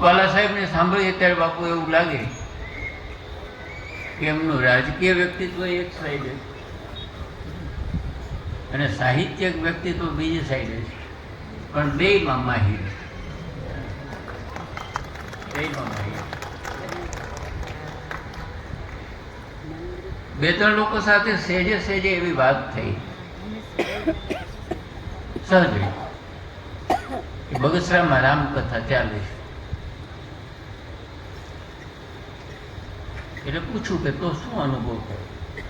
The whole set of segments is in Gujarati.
રૂપાલા સાહેબને સાંભળીએ ત્યારે બાપુ એવું લાગે કે એમનું રાજકીય વ્યક્તિત્વ એક સાઈડે અને સાહિત્યિક વ્યક્તિત્વ બીજી સાઈડે છે, પણ બેયમાં માહિર. બે ત્રણ લોકો સાથે સહેજે સહેજે એવી વાત થઈ સહજ કે બગસરામાં રામકથા ચાલે છે. એટલે પૂછું કે તો શું અનુભવ થયો?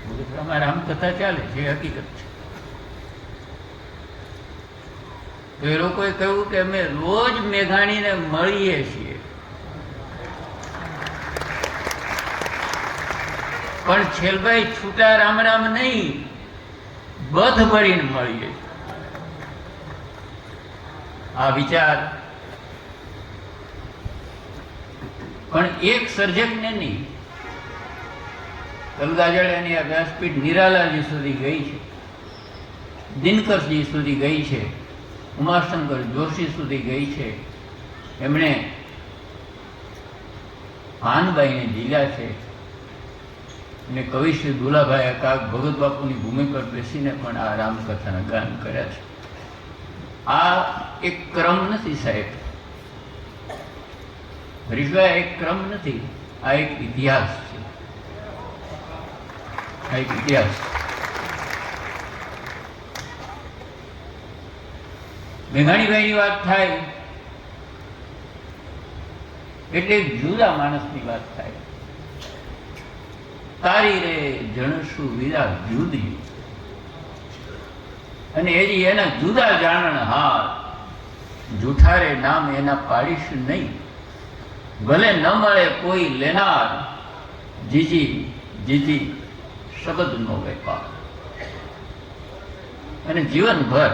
બગસરામાં રામકથા ચાલે છે, એ હકીકત છે. તો એ લોકોએ કહ્યું કે અમે રોજ મેઘાણીને મળીએ છીએ, પણ છેલ્ભાઈ છૂટા રામ રામ નહીં, બધ ભરીને મળીએ. આ વિચાર પણ એક સર્જકને નહીં, તલગાજળિયાની આ વ્યાસપીઠ નિરાલાજી સુધી ગઈ છે, દિનકરજી સુધી ગઈ છે, ઉમાશંકર જોશી સુધી ગઈ છે, એમણે ભાનબાઈને જીલ્યા છે, અને કવિ શ્રી દુલાભાઈ અકાક ભગત બાપુની ભૂમિ પર બેસીને પણ આ રામકથાના ગાન કર્યા છે. આ એક ક્રમ નથી સાહેબ, હરીશભાઈ, એક ક્રમ નથી, આ એક ઇતિહાસ છે. આ એક ઇતિહાસ. મેઘાણીભાઈની વાત થાય એટલે જુદા માણસની વાત થાય. તારી રે જણશું વીરા જુદી, અને એજી એના જુદા જાણણ હાર, જૂઠારે નામ એના પાડીશ નહીં, ભલે ન મળે કોઈ લેનાર, જીજી જીજી શબ્દનો વેપાર. અને જીવનભર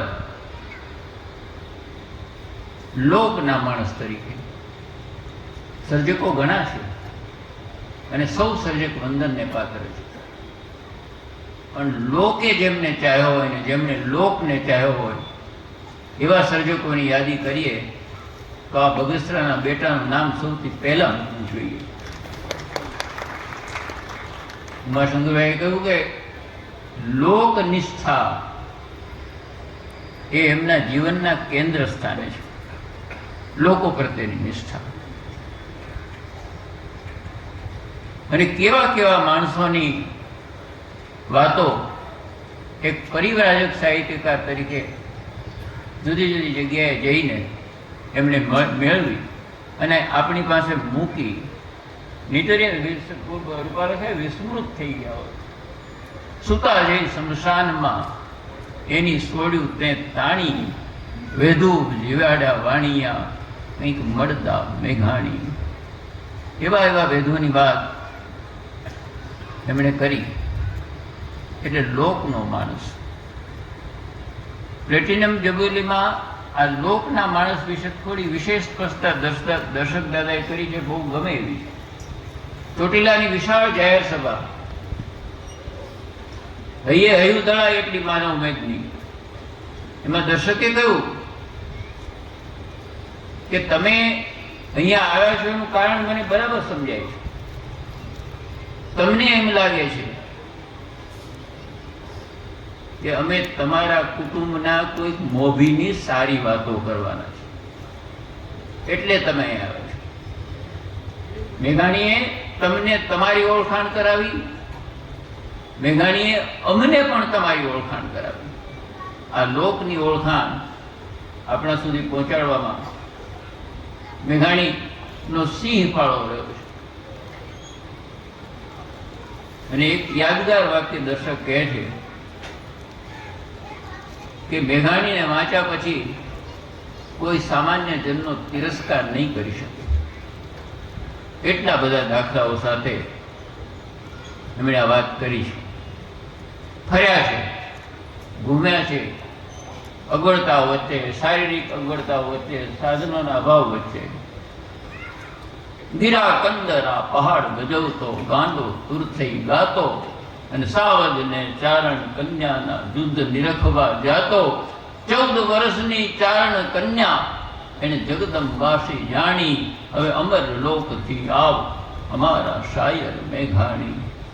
લોકના માણસ તરીકે સર્જકો ઘણા છે, અને સૌ સર્જક વંદનને પાત્ર છે, પણ લોકે જેમને ચાહ્યો હોય ને જેમને લોકને ચાહ્યો હોય એવા સર્જકોની યાદી કરીએ તો આ બગસરાના બેટાનું નામ સૌથી પહેલા મૂકવું જોઈએ. ઉમાશંકરભાઈએ કહ્યું કે લોકનિષ્ઠા એ એમના જીવનના કેન્દ્ર સ્થાને છે, લોકો પ્રત્યેની નિષ્ઠા. અને કેવા કેવા માણસોની વાતો એક પરિવ્રાજક સાહિત્યકાર તરીકે જુદી જુદી જગ્યાએ જઈને એમણે મેળવી અને આપણી પાસે મૂકી. રૂપાલા સાહેબ વિસ્મૃત થઈ ગયા હોય, સુતા જઈ શમશાનમાં એની સોડ્યું તે તાણી, વેધુ જીવાડા વાણિયા કંઈક મળતા મેઘાણી. એવા એવા વેધોની વાત એમણે કરી. એટલે લોકનો માણસ. પ્લેટિનમ જબુલીમાં આ લોકના માણસ વિશે થોડી વિશેષ સ્પષ્ટતા દર્શક દાદાએ કરી છે, બહુ ગમે એવી છે. ચોટીલાની વિશાળ જાહેર સભા, હૈયે હૈયું દળાય એટલી માનવ મેદની. એમાં દર્શકે કહ્યું કે તમે અહીંયા આવ્યા છો એનું કારણ મને બરાબર સમજાય છે. તમને એમ લાગે છે કે અમે તમારા કુટુંબના કોઈક મોભીની સારી વાતો કરવાના છે એટલે તમે અહીં આવ્યા છો. મેઘાણીએ તમને તમારી ઓળખાણ કરાવી, મેઘાણીએ અમને પણ તમારી ઓળખાણ કરાવી. આ લોકની ઓળખાણ આપણા સુધી પહોંચાડવામાં મેઘાણીનો સિંહ ફાળો રહ્યો છે. અને એક યાદગાર વાક્ય દર્શક કહે છે કે મેઘાણીને વાંચ્યા પછી કોઈ સામાન્ય જનનો તિરસ્કાર નહીં કરી શકે. એટલા બધા દાખલાઓ સાથે એમણે આ વાત કરી છે. ફર્યા છે, ઘૂમ્યા છે, અગવડતાઓ વચ્ચે, શારીરિક અગવડતાઓ વચ્ચે, સાધનોના અભાવ વચ્ચે. ગીરા કંદરા પહાડ ગજવતો, ગાંડો તુર થઈ ગાતો, અને સાવજ ને ચારણ કન્યાના યુદ્ધ નિરખવા જાતો. 14 વર્ષની ચારણ કન્યા એને જગદંબાસી જાણી, હવે અમર લોકથી આવ અમારા શાયર મેઘાણી.